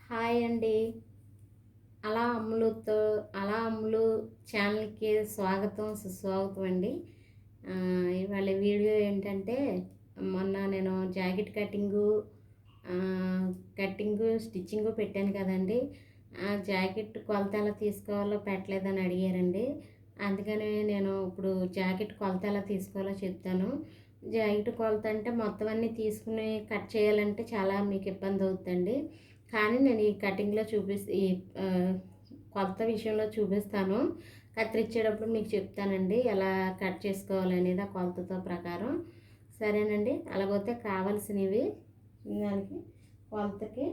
Hi అండి. అలా అమ్ములుతో అలా అమ్ములు ఛానల్‌కి స్వాగతం, సుస్వాగతం అండి. ఇవాళ వీడియో ఏంటంటే, మొన్న నేను జాకెట్ స్టిచ్చింగు పెట్టాను కదండీ! ఆ జాకెట్ కొలత ఎలా తీసుకోవాలో పెట్టలేదని అడిగారండి. అందుకని నేను ఇప్పుడు జాకెట్ కొలత ఎలా తీసుకోవాలో చెప్తాను. జాకెట్ కొలత అంటే మొత్తం అన్నీ తీసుకుని కట్ చేయాలంటే చాలా మీకు ఇబ్బంది అవుతుందండి. కానీ నేను ఈ కటింగ్‌లో ఈ కొలత విషయంలో చూపిస్తాను. కత్తిరించేటప్పుడు మీకు చెప్తానండి ఎలా కట్ చేసుకోవాలనేది ఆ కొలతతో ప్రకారం. సరేనండి. అలాగైతే కావాల్సినవి దానికి కొలతకి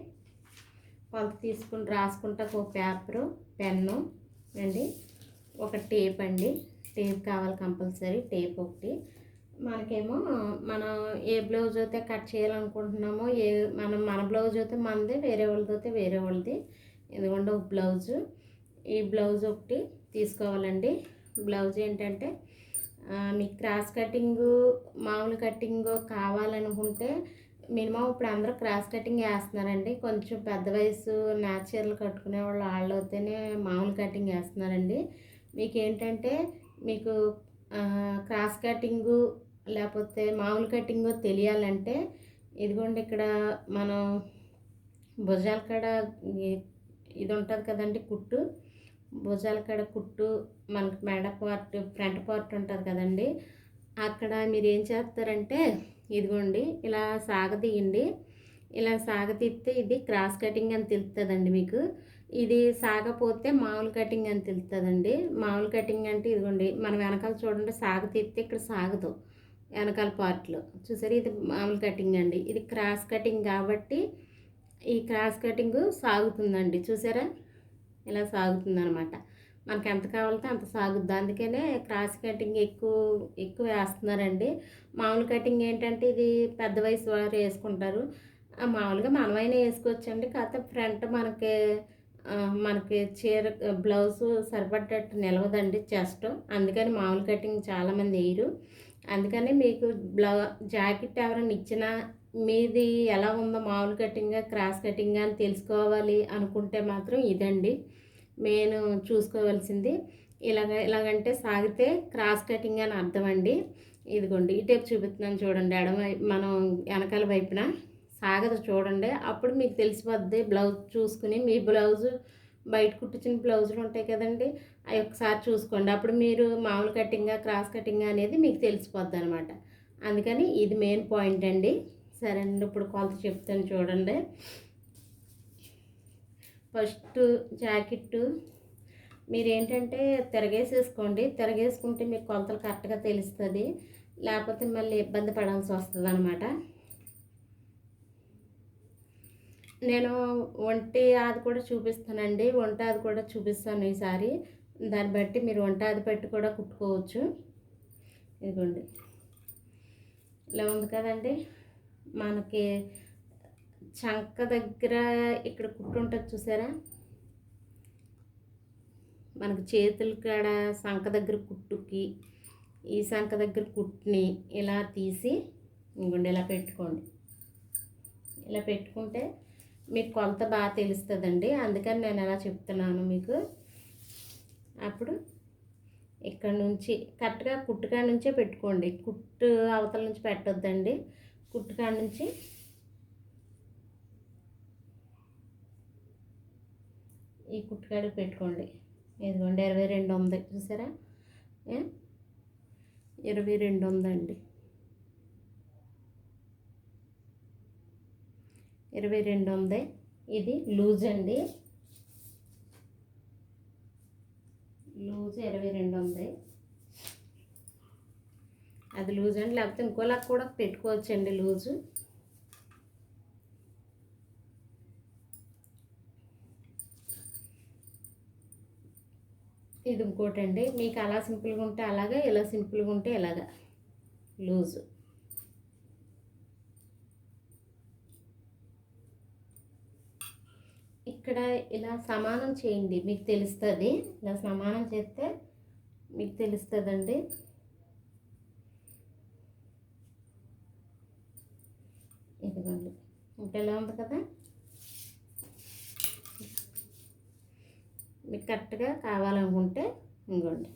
కొలత తీసుకుని రాసుకుంటా ఒక పేపరు, పెన్ను అండి, ఒక టేప్ అండి. టేప్ కావాలి కంపల్సరీ. టేప్ ఒకటి. మనకేమో మనం ఏ బ్లౌజ్ అయితే కట్ చేయాలనుకుంటున్నామో మన బ్లౌజ్ అయితే మనది, వేరే వాళ్ళది అయితే వేరే వాళ్ళది. ఇదిగోండి ఒక బ్లౌజు. ఈ బ్లౌజ్ ఒకటి తీసుకోవాలండి. బ్లౌజ్ ఏంటంటే మీకు క్రాస్ కటింగు, మామూలు కటింగు కావాలనుకుంటే మినిమం ఇప్పుడు అందరూ క్రాస్ కటింగ్ వేస్తున్నారండి. కొంచెం పెద్ద వయసు న్యాచురల్ కట్టుకునే వాళ్ళు అయితేనే మామూలు కటింగ్ వేస్తున్నారండి. మీకేంటంటే మీకు క్రాస్ కటింగు లేకపోతే మామూలు కటింగు తెలియాలంటే ఇదిగోండి ఇక్కడ మనం భుజాల కాడ ఇది ఉంటుంది కదండి కుట్టు. భుజాల కాడ కుట్టు, మనకి మెడ పార్ట్, ఫ్రంట్ పార్ట్ ఉంటుంది కదండి. అక్కడ మీరు ఏం చేస్తారంటే ఇదిగోండి ఇలా సాగతీయండి. ఇలా సాగతీస్తే ఇది క్రాస్ కటింగ్ అని తెలుస్తుందండి మీకు. ఇది సాగపోతే మామూలు కటింగ్ అని తెలుస్తుందండి. మామూలు కటింగ్ అంటే ఇదిగోండి మన వెనకాల చూడండి, సాగతీస్తే ఇక్కడ సాగదు వెనకాల పార్ట్లో చూసారు. ఇది మామూలు కటింగ్ అండి. ఇది క్రాస్ కటింగ్ కాబట్టి ఈ క్రాస్ కటింగ్ సాగుతుందండి. చూసారా, ఇలా సాగుతుందనమాట. మనకి ఎంత కావాలంటే అంత సాగుద్ది. అందుకనే క్రాస్ కటింగ్ ఎక్కువ వేస్తున్నారండి. మామూలు కటింగ్ ఏంటంటే ఇది పెద్ద వయసు వారు వేసుకుంటారు. మామూలుగా మనమైనా వేసుకోవచ్చండి. కాకపోతే ఫ్రంట్ మనకి చీర బ్లౌజు సరిపడ్డట్టు నిలవదండి చెస్ట్. అందుకని మామూలు కటింగ్ చాలామంది వేయరు. అందుకని మీకు జాకెట్ ఎవరైనా ఇచ్చినా మీది ఎలా ఉందో మామూలు కటింగా క్రాస్ కటింగా అని తెలుసుకోవాలి అనుకుంటే మాత్రం ఇదండి మెయిన్ చూసుకోవాల్సింది. ఇలాగంటే సాగితే క్రాస్ కటింగ్ అని అర్థం అండి. ఇదిగోండి ఈ టైప్ చూపిస్తున్నాను చూడండి. మనం వెనకాల వైపున సాగదు చూడండి. అప్పుడు మీకు తెలిసిపోద్ది. బ్లౌజ్ చూసుకుని మీ బ్లౌజు బయట కుట్టించిన బ్లౌజులు ఉంటాయి కదండి, అవి ఒకసారి చూసుకోండి. అప్పుడు మీరు మామూలు కటింగా క్రాస్ కటింగా అనేది మీకు తెలిసిపోద్ది అనమాట. అందుకని ఇది మెయిన్ పాయింట్ అండి. సరే అండి, ఇప్పుడు కొలత చెప్తాను చూడండి. ఫస్ట్ జాకెట్టు మీరేంటంటే తిరగేసేసుకోండి. తిరగేసుకుంటే మీకు కొలతలు కరెక్ట్గా తెలుస్తుంది. లేకపోతే మళ్ళీ ఇబ్బంది పడాల్సి వస్తుంది అనమాట. నేను అది కూడా చూపిస్తానండి. అది కూడా చూపిస్తాను ఈసారి. దాన్ని బట్టి మీరు అది పెట్టి కూడా కుట్టుకోవచ్చు. ఇదిగోండి ఇలా ఉంది కదండి. మనకి చంక దగ్గర ఇక్కడ కుట్టు ఉంటుంది చూసారా. మనకి చేతుల కాడ సంక దగ్గర కుట్టుకి ఈ సంక దగ్గర కుట్టుని ఇలా తీసి ఇంకోండి ఇలా పెట్టుకోండి. ఇలా పెట్టుకుంటే మీకు కొలత బాగా తెలుస్తుందండి. అందుకని నేను ఎలా చెప్తున్నాను మీకు. అప్పుడు ఇక్కడ నుంచి కరెక్ట్గా కుట్టుకాడ నుంచే పెట్టుకోండి. కుట్టు అవతల నుంచి పెట్టొద్దండి. కుట్టుకాడ నుంచి ఈ కుట్టుకాడికి పెట్టుకోండి. ఇదిగోండి 22 ఉంది చూసారా. 22 ఉందండి. 22 ఉంది. ఇది లూజ్ అండి. లూజ్ 22 ఉంది. అది లూజ్ అండి. లేకపోతే ఇంకోలా కూడా పెట్టుకోవచ్చండి లూజు. ఇది ఇంకోటి అండి. మీకు అలా సింపుల్గా ఉంటే అలాగా, ఇలా సింపుల్గా ఉంటే ఇలాగా లూజు. ఇక్కడ ఇలా సమానం చేయండి, మీకు తెలుస్తుంది. ఇలా సమానం చేస్తే మీకు తెలుస్తుందండి. ఇదిగోండి ఇంకా ఇలా ఉంది కదా. మీకు కరెక్ట్గా కావాలనుకుంటే ఇంకోండి,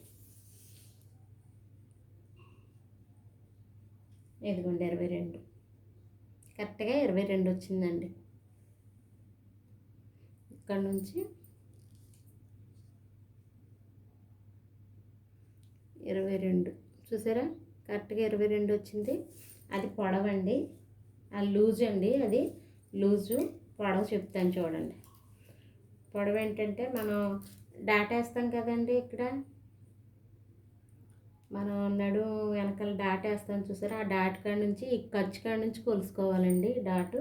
ఇదిగోండి 22, కరెక్ట్గా 22 వచ్చిందండి. ఇక్కడ నుంచి 22 చూసారా, కరెక్ట్గా 22 వచ్చింది. అది పొడవండి, అది లూజ్ అండి, అది లూజు. పొడవు చెప్తాను చూడండి. పొడవు ఏంటంటే మనం డాట్ వేస్తాం కదండి, ఇక్కడ మనం నడుము వెనకాల డాట్ వేస్తాం చూసారా, ఆ డాట్ కాడ నుంచి ఈ ఖర్చు కాడ నుంచి కొలుసుకోవాలండి డాటు.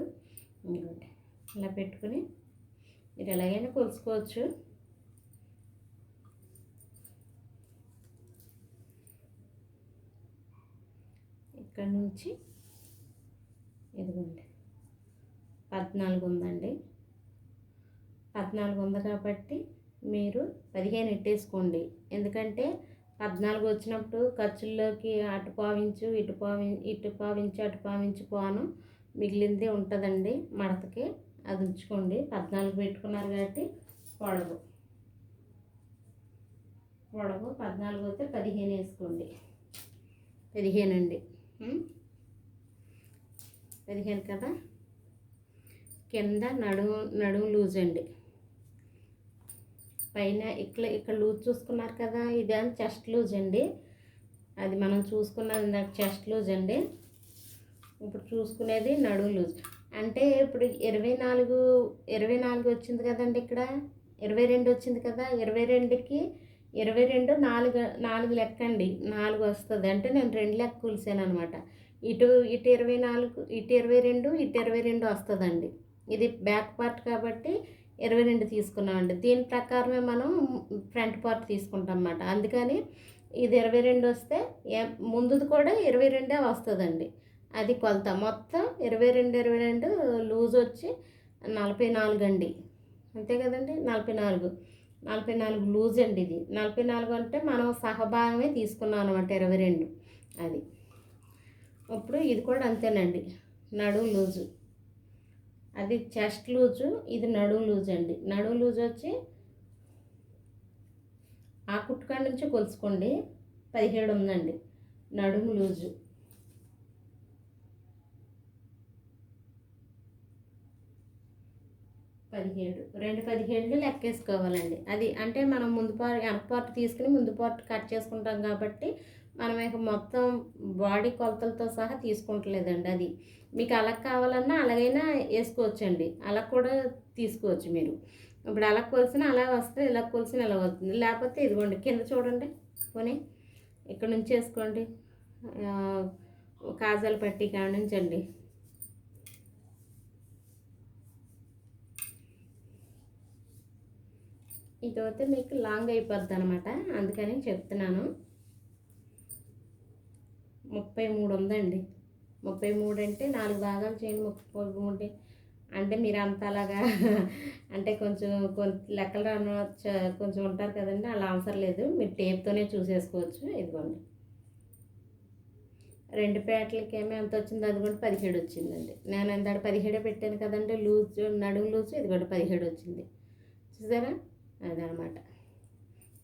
ఇంకోటి ఇలా పెట్టుకుని మీరు ఎలాగైనా కొలుసుకోవచ్చు. ఇక్కడ నుంచి ఇదిగోండి 14 ఉందండి. 14 ఉంది కాబట్టి మీరు 15 ఎట్టేసుకోండి. ఎందుకంటే 14 వచ్చినప్పుడు ఖర్చుల్లోకి అటు పావించు ఇటు పావించు అటు పావించు పోను మిగిలిందే ఉంటుందండి మడతకి, అది ఉంచుకోండి. 14 పెట్టుకున్నారు కాబట్టి పొడవు 14 అయితే 15 వేసుకోండి. 15 అండి, 15 కదా. కింద నడుము లూజ్ అండి, పైన ఇక్కడ లూజ్ చూసుకున్నారు కదా, ఇదేమో చెస్ట్ లూజ్ అండి. అది మనం చూసుకున్నది ఇందాక చెస్ట్ లూజ్ అండి. ఇప్పుడు చూసుకునేది నడుము లూజ్. అంటే ఇప్పుడు 24 వచ్చింది కదండి, ఇక్కడ 22 వచ్చింది కదా. 22కి 22 4 లెక్క అండి, 4 వస్తుంది. అంటే నేను 2 లెక్క కూల్చాను అనమాట. ఇటు 24, ఇటు 22, ఇటు 22 వస్తుందండి. ఇది బ్యాక్ పార్ట్ కాబట్టి 22 తీసుకున్నామండి. దీని ప్రకారమే మనం ఫ్రంట్ పార్ట్ తీసుకుంటాం అన్నమాట. అందుకని ఇది 22 వస్తే ముందుది కూడా 22 వస్తుందండి. అది కొలత మొత్తం 22 లూజ్ వచ్చి 44 అండి, అంతే కదండి. 44 లూజ్ అండి. ఇది 44 అంటే మనం సహభాగమే తీసుకున్నాం అనమాట, 22 అది. ఇప్పుడు ఇది కూడా అంతేనండి, నడుము లూజు. అది చెస్ట్ లూజు, ఇది నడుము లూజ్ అండి. నడుము లూజ్ వచ్చి ఆ కుట్టుకాడ నుంచి కొలుసుకోండి. 17 ఉందండి నడుము లూజు. 17 2 17 లెక్కేసుకోవాలండి. అది అంటే మనం ముందు పార్ట్ వెనక పార్ట్ తీసుకుని ముందు పార్ట్ కట్ చేసుకుంటాం కాబట్టి మనం ఇక మొత్తం బాడీ కొలతలతో సహా తీసుకుంటలేదండి. అది మీకు అలా కావాలన్నా అలాగైనా వేసుకోవచ్చండి, అలా కూడా తీసుకోవచ్చు మీరు. ఇప్పుడు అలా కొలిసిన అలా వస్తే, ఇలా కొలిసిన ఇలా వస్తుంది. లేకపోతే ఇదిగోండి కింద చూడండి, పోనీ ఇక్కడ నుంచి వేసుకోండి, కాజాల పట్టి కాడ నుంచి అండి. ఇదైతే మీకు లాంగ్ అయిపోద్ది అనమాట, అందుకని చెప్తున్నాను. 33 ఉందండి. 33 అంటే 4 భాగాలు చేయండి. 33 అంటే మీరు అంత అలాగా అంటే కొంచెం లెక్కలు రాను కొంచెం ఉంటారు కదండి, అలా అవసరం లేదు. మీరు టేప్తోనే చూసేసుకోవచ్చు. ఇదిగోండి 2 పేటలకి ఏమో ఎంత వచ్చింది, అది కూడా 17 వచ్చిందండి. నేను ఎంత 17 పెట్టాను కదండి లూజ్, నడుము లూజ్. ఇది కూడా 17 వచ్చింది చూసారా, అదనమాట.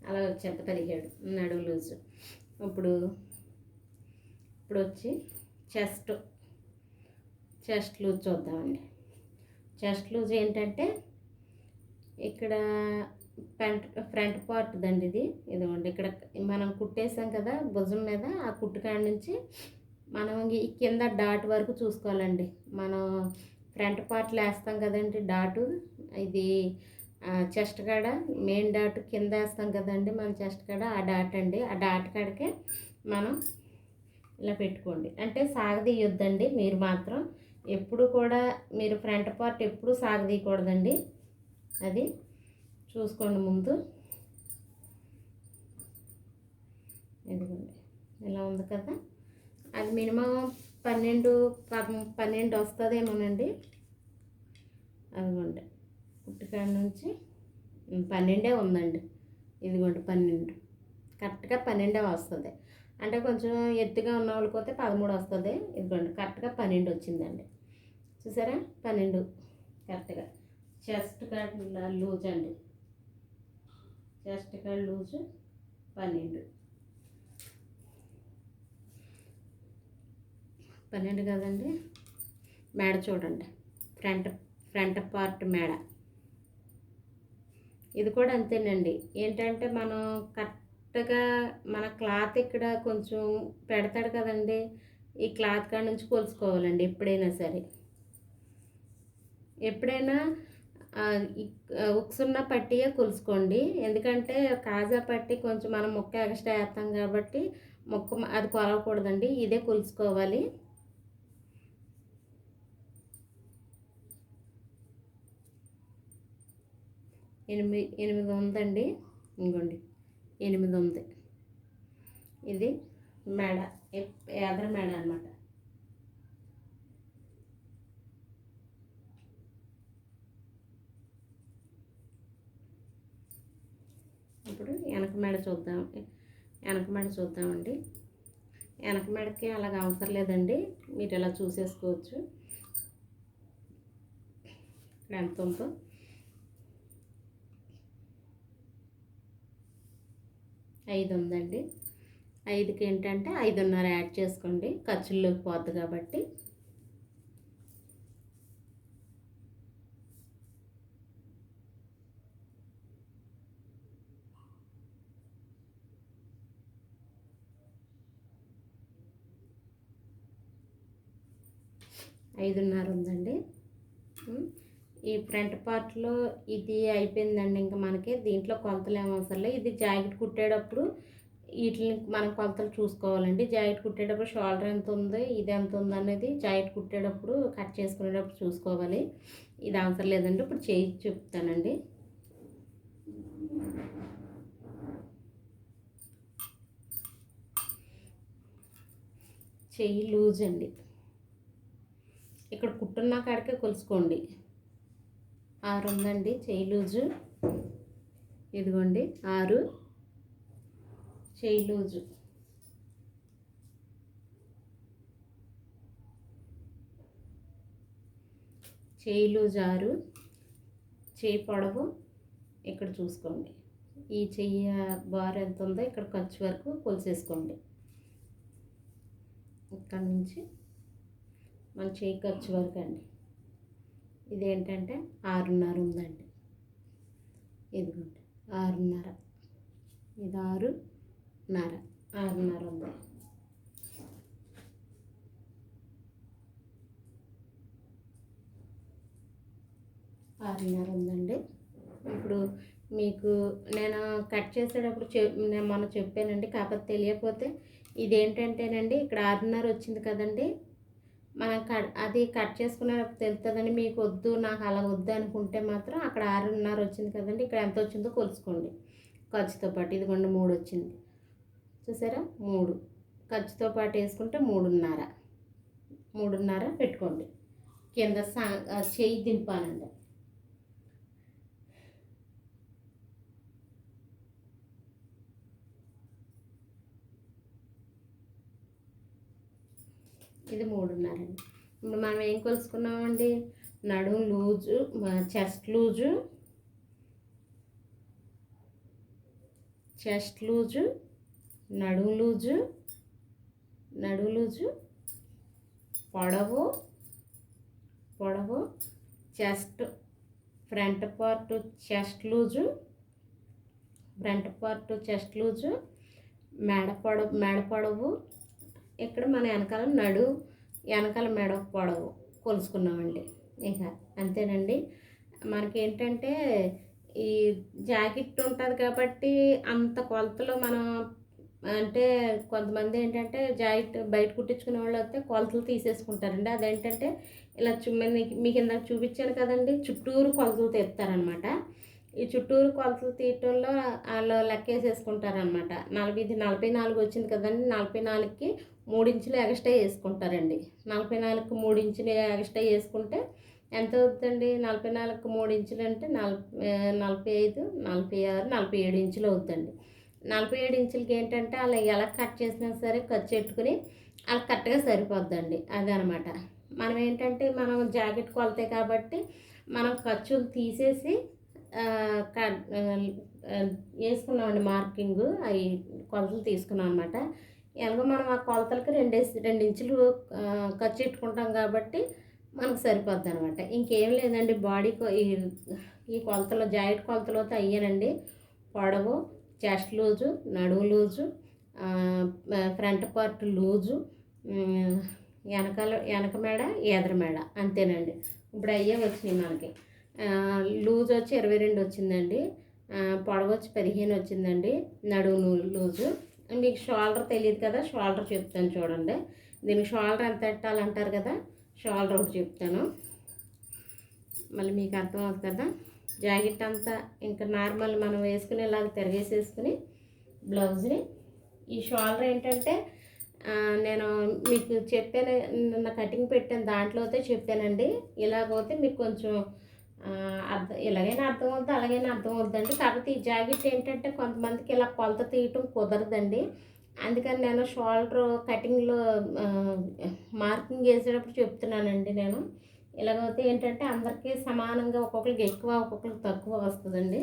అలా వచ్చేంత 17 నడుము లూజ్. ఇప్పుడు వచ్చి చెస్ట్ లూజ్ చూద్దామండి. చెస్ట్ లూజ్ ఏంటంటే ఇక్కడ ఫ్రంట్ పార్ట్ దండి ఇది. ఇదిగోండి ఇక్కడ మనం కుట్టేసాం కదా భుజం మీద, ఆ కుట్టుకాడ నుంచి మనం ఈ కింద డాట్ వరకు చూసుకోవాలండి. మనం ఫ్రంట్ పార్ట్లో వేస్తాం కదండి డాటు, ఇది చెస్ట్ కాడ మెయిన్ డాట్ కింద వేస్తాం కదండి మన చెస్ట్ కాడ, ఆ డాట్ అండి. ఆ డాట్ కాడకే మనం ఇలా పెట్టుకోండి. అంటే సాగదీయొద్దండి మీరు మాత్రం, ఎప్పుడు కూడా మీరు ఫ్రంట్ పార్ట్ ఎప్పుడు సాగదీయకూడదండి, అది చూసుకోండి ముందు. ఇదిగోండి ఇలా ఉంది కదా, అది మినిమం 12 వస్తుందేమోనండి. అదిగోండి కుట్టుకాడ నుంచి 12 ఉందండి. ఇదిగోండి 12 కరెక్ట్గా 12 వస్తుంది. అంటే కొంచెం ఎత్తుగా ఉన్న వాళ్ళకి పోతే 13 వస్తుంది. ఇదిగోండి కరెక్ట్గా 12 వచ్చిందండి చూసారా, 12 కరెక్ట్గా. చెస్ట్ కాడ లూజ్ అండి. చెస్ట్ కాడ లూజు 12 కదండి. మేడ చూడండి, ఫ్రంట్ పార్ట్ మేడ ఇది కూడా అంతేనండి. ఏంటంటే మనం కరెక్ట్గా మన క్లాత్ ఇక్కడ కొంచెం పెడతాడు కదండి, ఈ క్లాత్ కాడ నుంచి కొలుసుకోవాలండి ఎప్పుడైనా సరే. ఎప్పుడైనా ఉక్సున్న పట్టియే కొలుసుకోండి. ఎందుకంటే కాజా పట్టి కొంచెం మనం ముక్క ఎక్స్ట్రా వేస్తాం కాబట్టి ముక్క అది కొలవకూడదండి, ఇదే కొలుసుకోవాలి. ఎనిమిది ఉందండి, ఇంకోండి 8 ఉంది. ఇది మెడ, ఎదర మెడ అన్నమాట. ఇప్పుడు వెనక మెడ చూద్దామండి. వెనక మెడకి అలాగ అవసరం లేదండి, మీరు ఇలా చూసేసుకోవచ్చు. ఇక్కడ ఎంత ఉందో 5 ఉందండి. 5కి ఏంటంటే 5.5 యాడ్ చేసుకోండి, ఖర్చుల్లోకి పోద్ది కాబట్టి. ఐదున్నర ఉందండి. ఈ ఫ్రంట్ పార్ట్లో ఇది అయిపోయిందండి. ఇంకా మనకి దీంట్లో కొలతలు ఏమవసరం లేదు. ఇది జాకెట్ కుట్టేటప్పుడు వీటిని మనం కొలతలు చూసుకోవాలండి. జాకెట్ కుట్టేటప్పుడు షోల్డర్ ఎంత ఉంది, ఇది ఎంత ఉంది అనేది జాకెట్ కుట్టేటప్పుడు కట్ చేసుకునేటప్పుడు చూసుకోవాలి. ఇది అవసరం లేదండి. ఇప్పుడు చేయి చెప్తానండి. చెయ్యి లూజ్ అండి, ఇక్కడ కుట్టున్న కాడికే కొలుసుకోండి. 6 ఉందండి చెయ్యి లూజు. ఇదిగోండి 6 చెయ్యి లూజు. చెయ్యి లూజు 6, చెయ్యి పొడవు ఇక్కడ చూసుకోండి. ఈ చెయ్యి బార్ ఎంత ఉందో ఇక్కడ ఖర్చు వరకు కొలిసేసుకోండి. ఇక్కడ నుంచి మన చెయ్యి ఖర్చు వరకు అండి. ఇదేంటంటే 6.5 ఉందండి. ఇదిగోండి 6.5, ఇది 6.5 ఉంది. ఉందండి. ఇప్పుడు మీకు నేను కట్ చేసేటప్పుడు నేను మొన్న చెప్పానండి, కాకపోతే తెలియకపోతే ఇదేంటంటేనండి ఇక్కడ 6.5 వచ్చింది కదండి. మనం అది కట్ చేసుకునేటప్పుడు తెలుస్తుందండి. మీకు వద్దు, నాకు అలా వద్దు అనుకుంటే మాత్రం అక్కడ 6.5 వచ్చింది కదండి, ఇక్కడ ఎంత వచ్చిందో కొలుసుకోండి ఖర్చుతో పాటు. ఇదిగోండి 3 వచ్చింది చూసారా, 3 ఖర్చుతో పాటు వేసుకుంటే 3.5 పెట్టుకోండి. కింద చెయ్యి దింపాలండి. ఇది 3.5 అండి. ఇప్పుడు మనం ఏం కొలుసుకున్నామండి, నడుము లూజు, చెస్ట్ లూజు, నడుము లూజు, పొడవు, chest front part chest loose, మెడ పొడవు, ఇక్కడ మన వెనకాల మెడ పొడవు కొలుసుకున్నామండి. ఇక అంతేనండి. మనకేంటంటే ఈ జాకెట్ ఉంటుంది కాబట్టి అంత కొలతలు మనం అంటే కొంతమంది ఏంటంటే జాకెట్ బయట కుట్టించుకునే వాళ్ళు అయితే కొలతలు తీసేసుకుంటారండి. అదేంటంటే ఇలా మీకు ఇందాక చూపించాను కదండి, చుట్టూరు కొలతలు తీస్తారనమాట. ఈ చుట్టూరు కొలతలు తీయటంలో వాళ్ళు లెక్కేసేసుకుంటారనమాట. 44 వచ్చింది కదండి, 44కి 3 ఇంచులు ఎక్స్ట్రా వేసుకుంటారండి. 44కి 3 ఇంచులు ఎక్స్ట్రా వేసుకుంటే ఎంత అవుతుందండి, 44కి 3 ఇంచులు అంటే 45, 46, 47 ఇంచులు అవుతుందండి. 47 ఇంచులకి ఏంటంటే అలా ఎలా కట్ చేసినా సరే ఖర్చు పెట్టుకుని అలా కరెక్ట్గా సరిపోద్దండి. అదనమాట. మనం ఏంటంటే మనం జాకెట్ కొలతే కాబట్టి మనం ఖర్చులు తీసేసి వేసుకున్నామండి మార్కింగ్. అవి కొలతలు తీసుకున్నాం అనమాట. ఎలాగో మనం ఆ కొలతలకి 2 ఇంచులు ఖర్చు పెట్టుకుంటాం కాబట్టి మనకు సరిపోద్ది అనమాట. ఇంకేం లేదండి. ఈ కొలతలు జాకెట్ కొలతలు అయితే అయ్యానండి. పొడవు, చెస్ట్ లూజు, నడుము లూజు, ఫ్రంట్ పార్ట్ లూజు, వెనక మెడ, ఎదర మెడ, అంతేనండి. ఇప్పుడు అయ్యే వచ్చినాయి మనకి. లూజ్ వచ్చి 22 వచ్చిందండి. పొడవు వచ్చి 15 వచ్చిందండి. నడుము లూజు. మీకు షోల్డర్ తెలియదు కదా, షోల్డర్ చెప్తాను చూడండి. దీనికి షోల్డర్ ఎంత పెట్టాలంటారు కదా, షోల్డర్ ఒకటి చెప్తాను, మళ్ళీ మీకు అర్థమవుతుంది కదా. జాకెట్ అంతా ఇంకా నార్మల్ మనం వేసుకునేలాగా తిరగేసేసుకుని బ్లౌజ్ని, ఈ షోల్డర్ ఏంటంటే నేను మీకు చెప్పాను, నిన్న కటింగ్ పెట్టాను దాంట్లో అయితే చెప్పానండి. ఇలాగైతే మీకు కొంచెం ఇలాగైనా అర్థమవుద్ది, అలాగైనా అర్థమవుద్దండి. కాకపోతే ఈ జాకెట్ ఏంటంటే కొంతమందికి ఇలా కొలత తీయటం కుదరదండి. అందుకని నేను షోల్డర్ కటింగ్లో మార్కింగ్ వేసేటప్పుడు చెప్తున్నానండి. నేను ఇలాగైతే ఏంటంటే అందరికీ సమానంగా ఒక్కొక్కరికి ఎక్కువ, ఒక్కొక్కరికి తక్కువ వస్తుందండి.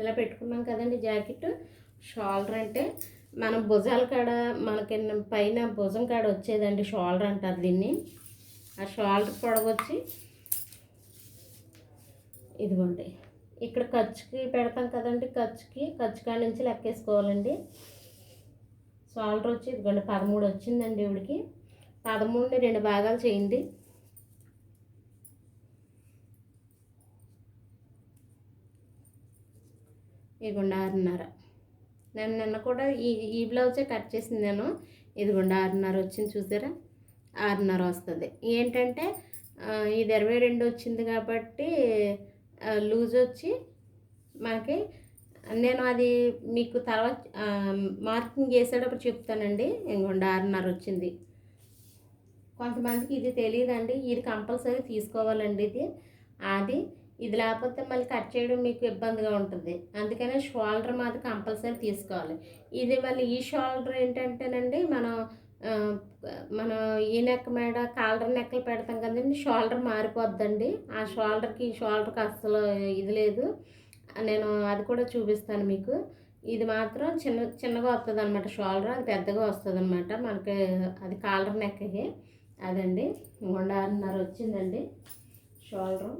ఇలా పెట్టుకున్నాం కదండి జాకెట్. షోల్డర్ అంటే మనం భుజాల కాడ మనకి పైన భుజం కాడ వచ్చేదండి షోల్డర్ అంటారు దీన్ని. ఆ షోల్డర్ పొడవు వచ్చి ఇదిగోండి. ఇక్కడ ఖర్చుకి పెడతాం కదండి, ఖర్చు కాడ నుంచి లెక్కేసుకోవాలండి. షోల్డర్ వచ్చి ఇదిగోండి 13 వచ్చిందండి. ఇవిడికి 13ని 2 భాగాలు చేయండి. ఇదిగోండి 6:30. నేను నిన్న కూడా ఈ బ్లౌజే కట్ చేసింది నేను. ఇదిగోండి 6:30 వచ్చింది చూసారా, 6:30 వస్తుంది. ఏంటంటే ఇది 22 వచ్చింది కాబట్టి లూజ్ వచ్చి మనకి, నేను అది మీకు తర్వాత మార్కింగ్ వేసేటప్పుడు చెప్తానండి. ఇంకోండి 6:30 వచ్చింది. కొంతమందికి ఇది తెలియదండి, ఇది కంపల్సరీ తీసుకోవాలండి. ఇది లేకపోతే మళ్ళీ కట్ చేయడం మీకు ఇబ్బందిగా ఉంటుంది. అందుకనే షోల్డర్ మాత్రం కంపల్సరీ తీసుకోవాలి. ఇది మళ్ళీ ఈ షోల్డర్ ఏంటంటేనండి, మనం ఈ నెక్ మీద కాలర్ నెక్కలు పెడతాం కదండి, షోల్డర్ మారిపోద్దండి. ఆ షోల్డర్కి ఈ షోల్డర్కి అస్సలు ఇది లేదు. నేను అది కూడా చూపిస్తాను మీకు. ఇది మాత్రం చిన్నగా వస్తుంది అనమాట షోల్డర్, అది పెద్దగా వస్తుంది అనమాట మనకి. అది కాలర్ నెక్కి అదండి. 6:30 వచ్చిందండి షోల్డరు.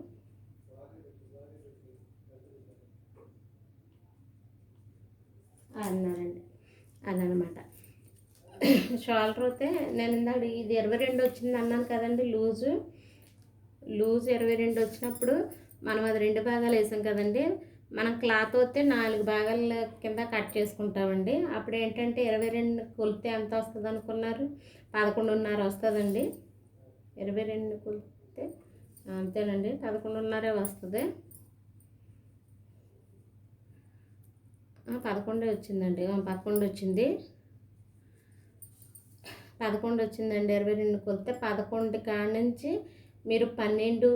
అన్నారండి అదనమాట షోల్డర్. అయితే నేను ఇందాక ఇది 22 వచ్చింది అన్నాను కదండి. లూజ్ 22 వచ్చినప్పుడు మనం అది 2 భాగాలు వేసాం కదండి. మనం క్లాత్ అయితే 4 భాగాల కింద కట్ చేసుకుంటామండి. అప్పుడు ఏంటంటే 22 కొలితే ఎంత వస్తుంది అనుకున్నారు, 11:30 వస్తుందండి. 22 కొలితే అంతేనండి, 11:30 వస్తుంది. 11 వచ్చిందండి. 11 వచ్చింది. 11 వచ్చిందండి. 22 కొలితే 11 కాడ నుంచి మీరు 12,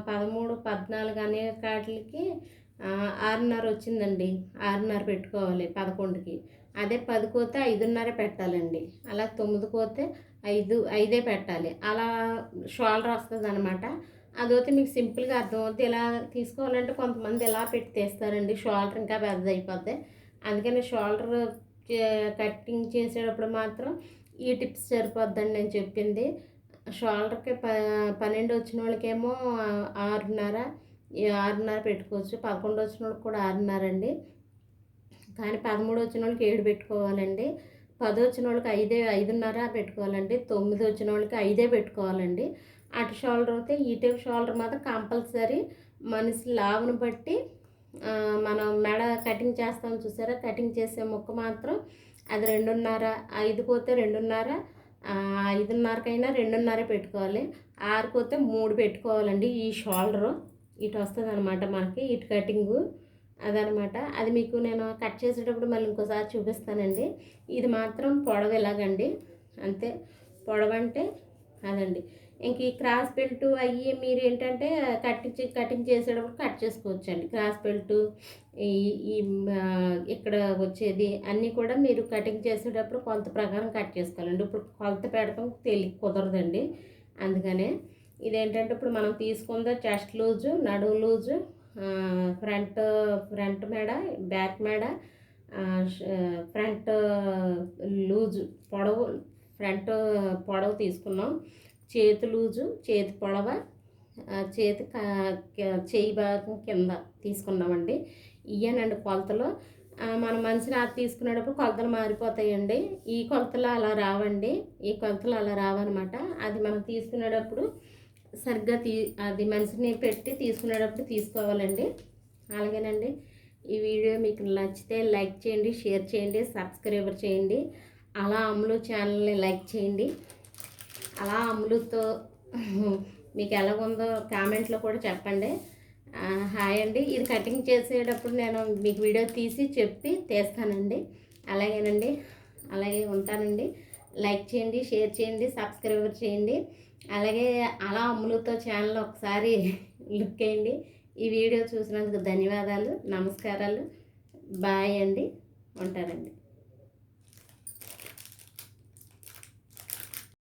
13, 14 అనే కాటికి 6:30 వచ్చిందండి. 6:30 పెట్టుకోవాలి 11కి. అదే 10 కోతే 5:30 పెట్టాలండి. అలా 9 కోతే 5 పెట్టాలి. అలా షోల్డర్ వస్తుంది అనమాట. అదైతే మీకు సింపుల్గా అర్థమవుతుంది. ఇలా తీసుకోవాలంటే కొంతమంది ఇలా పెట్టి తీస్తారండి, షోల్డర్ ఇంకా పెద్ద అయిపోద్ది. అందుకని షోల్డర్ కటింగ్ చేసేటప్పుడు మాత్రం ఈ టిప్స్ సరిపోద్దండి నేను చెప్పింది. షోల్డర్కి 12 వచ్చిన వాళ్ళకేమో 6:30 పెట్టుకోవచ్చు. 11 వచ్చిన వాళ్ళకి కూడా 6:30 అండి. కానీ 13 వచ్చిన వాళ్ళకి 7 పెట్టుకోవాలండి. 10 వచ్చిన వాళ్ళకి 5:30 పెట్టుకోవాలండి. 9 వచ్చిన వాళ్ళకి 5 పెట్టుకోవాలండి. అటు షోల్డర్ అయితే ఈ టైప్ షోల్డర్ మాత్రం కంపల్సరీ మనిషి లావును బట్టి మనం మెడ కటింగ్ చేస్తాం చూసారా, కటింగ్ చేసే ముక్క మాత్రం అది 2:30, 5 కోతే 2:30, 5:30కైనా 2:30 పెట్టుకోవాలి. 6 కోతే 3 పెట్టుకోవాలండి. ఈ షోల్డరు ఇటు వస్తుంది అనమాట మనకి, ఇటు కటింగు అదనమాట. అది మీకు నేను కట్ చేసేటప్పుడు మళ్ళీ ఇంకోసారి చూపిస్తానండి. ఇది మాత్రం పొడవు ఎలాగండి, అంతే. పొడవు అంటే అదండి. ఇంక ఈ క్రాస్ బెల్ట్ అవి మీరు ఏంటంటే కటింగ్ చేసేటప్పుడు కట్ చేసుకోవచ్చండి. క్రాస్ బెల్ట్ ఈ ఇక్కడ వచ్చేది అన్నీ కూడా మీరు కటింగ్ చేసేటప్పుడు కొలత ప్రకారం కట్ చేసుకోవాలండి. ఇప్పుడు కొలత పెడతాం కుదరదండి. అందుకనే ఇదేంటంటే ఇప్పుడు మనం తీసుకుందే చెస్ట్ లూజు, నడుము లూజు, ఫ్రంట్ ఫ్రంట్ మెడ, బ్యాక్ మెడ, ఫ్రంట్ లూజు పొడవు, ఫ్రంట్ పొడవు తీసుకున్నాం. చేతి లూజు, చేతి పొడవ, చేతి చేయి భాగం కింద తీసుకున్నామండి. ఇయ్యానండి కొలతలు. మన మనిషిని అది తీసుకునేటప్పుడు కొలతలు మారిపోతాయండి. ఈ కొలతలు అలా రావండి, ఈ కొలతలు అలా రావన్నమాట. అది మనం తీసుకునేటప్పుడు సరిగ్గా అది మనిషిని పెట్టి తీసుకునేటప్పుడు తీసుకోవాలండి. అలాగేనండి, ఈ వీడియో మీకు నచ్చితే లైక్ చేయండి, షేర్ చేయండి, సబ్స్క్రైబర్ చేయండి. అలా అమ్ములు ఛానల్ని లైక్ చేయండి. అలా అమ్ములుతో మీకు ఎలాగుందో కామెంట్లో కూడా చెప్పండి. హాయ్ అండి. ఇది కటింగ్ చేసేటప్పుడు నేను మీకు వీడియో తీసి చెప్పి తీస్తానండి. అలాగేనండి, అలాగే ఉంటానండి. లైక్ చేయండి, షేర్ చేయండి, సబ్స్క్రైబర్ చేయండి. అలాగే అలా అమ్ములుతో ఛానల్ ఒకసారి లుక్ వేయండి. ఈ వీడియో చూసినందుకు ధన్యవాదాలు, నమస్కారాలు, బాయ్ అండి, ఉంటానండి.